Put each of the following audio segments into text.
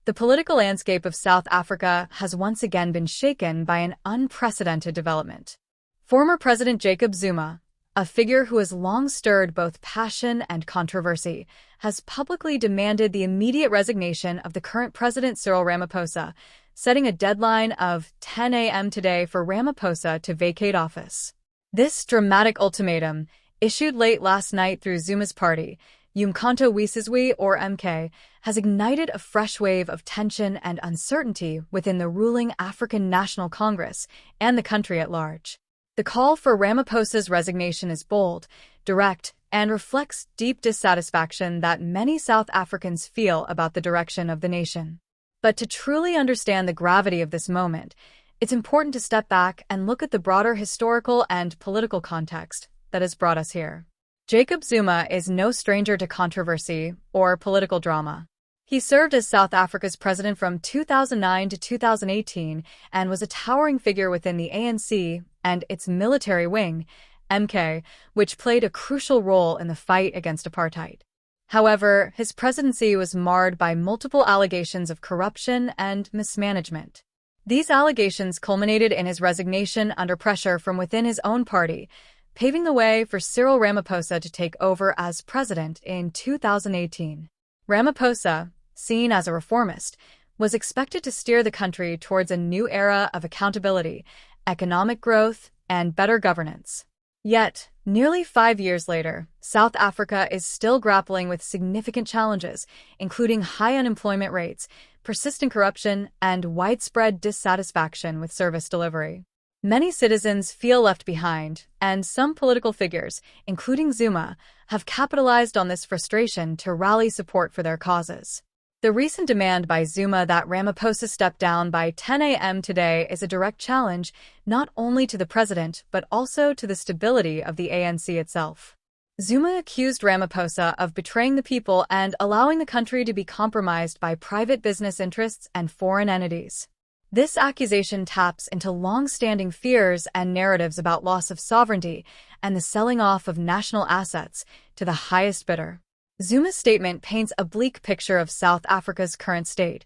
The political landscape of South Africa has once again been shaken by an unprecedented development. Former President Jacob Zuma, a figure who has long stirred both passion and controversy, has publicly demanded the immediate resignation of the current President Cyril Ramaphosa, setting a deadline of 10 a.m. today for Ramaphosa to vacate office. This dramatic ultimatum, issued late last night through Zuma's party, Umkhonto weSizwe or MK, has ignited a fresh wave of tension and uncertainty within the ruling African National Congress and the country at large. The call for Ramaphosa's resignation is bold, direct, and reflects deep dissatisfaction that many South Africans feel about the direction of the nation. But to truly understand the gravity of this moment, it's important to step back and look at the broader historical and political context that has brought us here. Jacob Zuma is no stranger to controversy or political drama. He served as South Africa's president from 2009 to 2018 and was a towering figure within the ANC and its military wing, MK, which played a crucial role in the fight against apartheid. However, his presidency was marred by multiple allegations of corruption and mismanagement. These allegations culminated in his resignation under pressure from within his own party, paving the way for Cyril Ramaphosa to take over as president in 2018. Ramaphosa, seen as a reformist, was expected to steer the country towards a new era of accountability, economic growth, and better governance. Yet, nearly 5 years later, South Africa is still grappling with significant challenges, including high unemployment rates, persistent corruption, and widespread dissatisfaction with service delivery. Many citizens feel left behind, and some political figures, including Zuma, have capitalized on this frustration to rally support for their causes. The recent demand by Zuma that Ramaphosa step down by 10 a.m. today is a direct challenge not only to the president but also to the stability of the ANC itself. Zuma accused Ramaphosa of betraying the people and allowing the country to be compromised by private business interests and foreign entities. This accusation taps into long-standing fears and narratives about loss of sovereignty and the selling off of national assets to the highest bidder. Zuma's statement paints a bleak picture of South Africa's current state,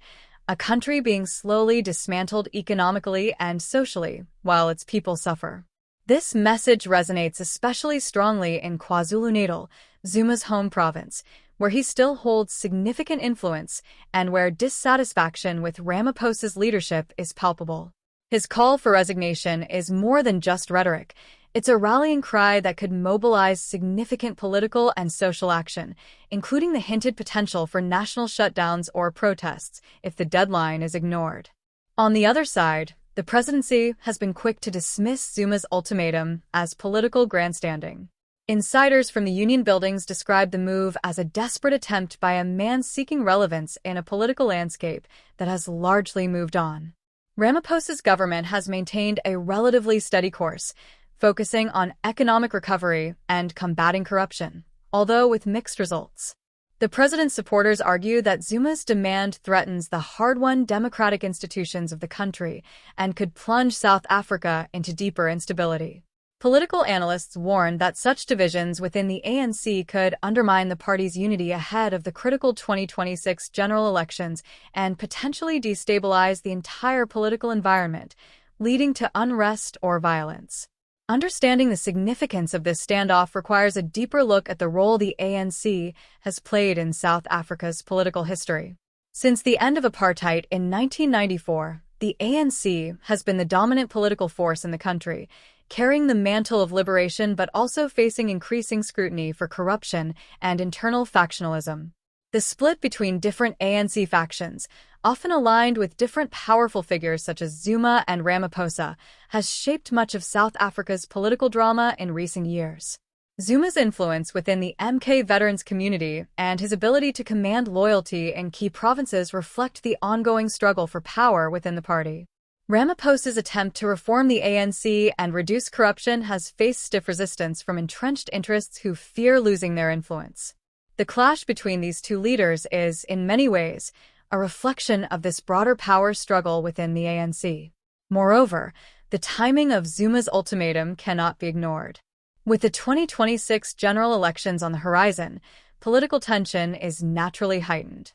a country being slowly dismantled economically and socially, while its people suffer. This message resonates especially strongly in KwaZulu-Natal, Zuma's home province, where he still holds significant influence and where dissatisfaction with Ramaphosa's leadership is palpable. His call for resignation is more than just rhetoric. It's a rallying cry that could mobilize significant political and social action, including the hinted potential for national shutdowns or protests if the deadline is ignored. On the other side, the presidency has been quick to dismiss Zuma's ultimatum as political grandstanding. Insiders from the union buildings described the move as a desperate attempt by a man seeking relevance in a political landscape that has largely moved on. Ramaphosa's government has maintained a relatively steady course, focusing on economic recovery and combating corruption, although with mixed results. The president's supporters argue that Zuma's demand threatens the hard-won democratic institutions of the country and could plunge South Africa into deeper instability. Political analysts warn that such divisions within the ANC could undermine the party's unity ahead of the critical 2026 general elections and potentially destabilize the entire political environment, leading to unrest or violence. Understanding the significance of this standoff requires a deeper look at the role the ANC has played in South Africa's political history. Since the end of apartheid in 1994, the ANC has been the dominant political force in the country, carrying the mantle of liberation but also facing increasing scrutiny for corruption and internal factionalism. The split between different ANC factions, often aligned with different powerful figures such as Zuma and Ramaphosa, has shaped much of South Africa's political drama in recent years. Zuma's influence within the MK veterans community and his ability to command loyalty in key provinces reflect the ongoing struggle for power within the party. Ramaphosa's attempt to reform the ANC and reduce corruption has faced stiff resistance from entrenched interests who fear losing their influence. The clash between these two leaders is, in many ways, a reflection of this broader power struggle within the ANC. Moreover, the timing of Zuma's ultimatum cannot be ignored. With the 2026 general elections on the horizon, political tension is naturally heightened.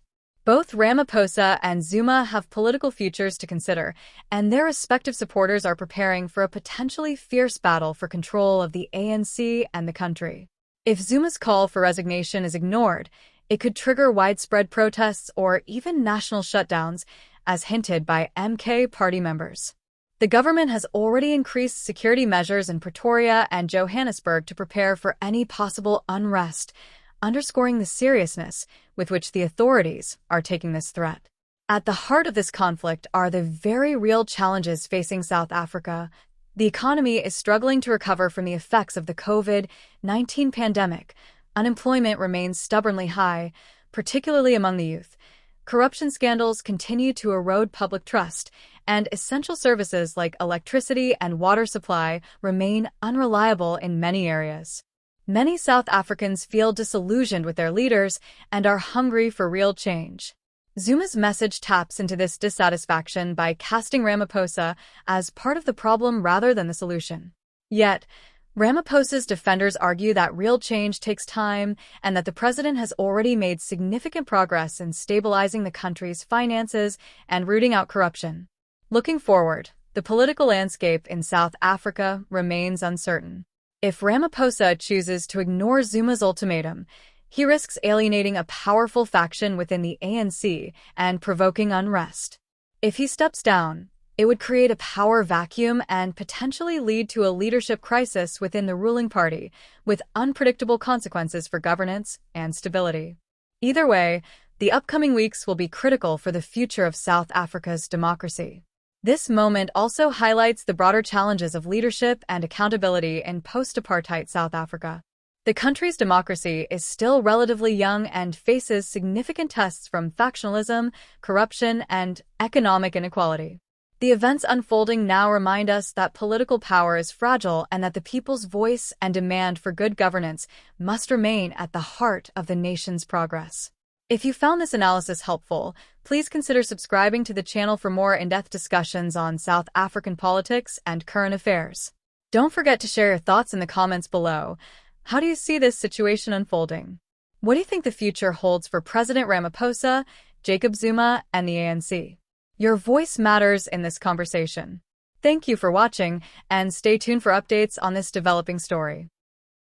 Both Ramaphosa and Zuma have political futures to consider, and their respective supporters are preparing for a potentially fierce battle for control of the ANC and the country. If Zuma's call for resignation is ignored, it could trigger widespread protests or even national shutdowns, as hinted by MK party members. The government has already increased security measures in Pretoria and Johannesburg to prepare for any possible unrest, underscoring the seriousness with which the authorities are taking this threat. At the heart of this conflict are the very real challenges facing South Africa. The economy is struggling to recover from the effects of the COVID-19 pandemic. Unemployment remains stubbornly high, particularly among the youth. Corruption scandals continue to erode public trust, and essential services like electricity and water supply remain unreliable in many areas. Many South Africans feel disillusioned with their leaders and are hungry for real change. Zuma's message taps into this dissatisfaction by casting Ramaphosa as part of the problem rather than the solution. Yet, Ramaphosa's defenders argue that real change takes time and that the president has already made significant progress in stabilizing the country's finances and rooting out corruption. Looking forward, the political landscape in South Africa remains uncertain. If Ramaphosa chooses to ignore Zuma's ultimatum, he risks alienating a powerful faction within the ANC and provoking unrest. If he steps down, it would create a power vacuum and potentially lead to a leadership crisis within the ruling party, with unpredictable consequences for governance and stability. Either way, the upcoming weeks will be critical for the future of South Africa's democracy. This moment also highlights the broader challenges of leadership and accountability in post-apartheid South Africa. The country's democracy is still relatively young and faces significant tests from factionalism, corruption, and economic inequality. The events unfolding now remind us that political power is fragile and that the people's voice and demand for good governance must remain at the heart of the nation's progress. If you found this analysis helpful, please consider subscribing to the channel for more in-depth discussions on South African politics and current affairs. Don't forget to share your thoughts in the comments below. How do you see this situation unfolding? What do you think the future holds for President Ramaphosa, Jacob Zuma, and the ANC? Your voice matters in this conversation. Thank you for watching, and stay tuned for updates on this developing story.